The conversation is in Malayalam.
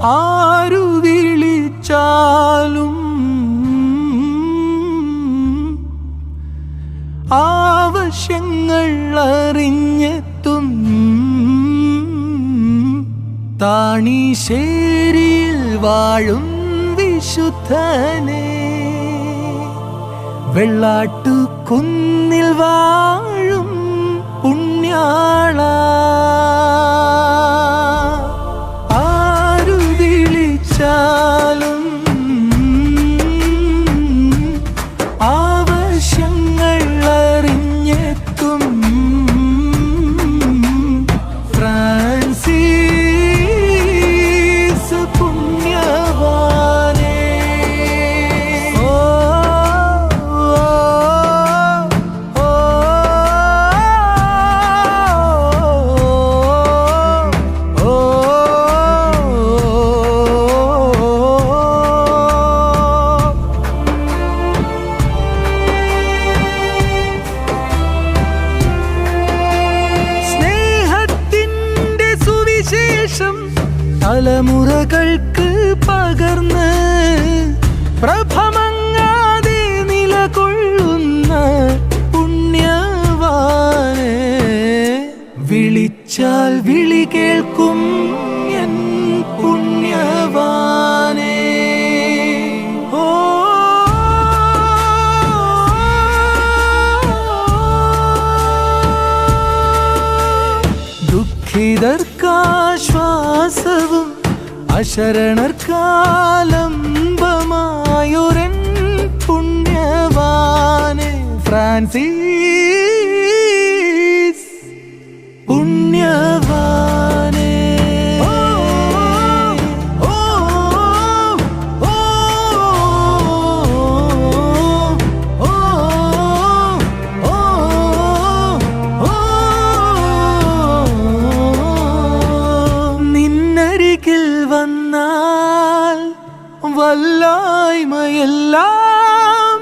ആരു വിളിച്ചാലും ആവശ്യങ്ങൾ അറിഞ്ഞെത്തും താണിശ്ശേരിയിൽ വാഴും വിശുദ്ധനെ, വെള്ളാട്ടുകുന്നിൽ വാഴും പുണ്യാള. ആരു വിളിച്ചാലും ആവശ്യങ്ങൾ അറിഞ്ഞെത്തും ഫ്രാൻസിസ് പുണ്യവാനേ. ഓ ഓ ഓ സ്നേഹത്തിൻ്റെ സുവിശേഷം തലമുറകൾക്ക് പകർന്ന് പ്രഭമങ്ങാതെ നിലകൊള്ളുന്ന പുണ്യവാനെ, വിളിച്ചാൽ വിളി കേൾക്കും എൻ പുണ്യവാനെ. ഓ ദുഃഖിതർക്കാശ്വാസവും അശരണർക്കാലംബമായൊരൻ പുണ്യവാനെ, ഫ്രാൻസിസ് പുണ്യവാനെ. ഓ ഓ ഓ ഓ ഓ നിന്നരികിൽ വന്നാൽ വല്ലായ്മയെല്ലാം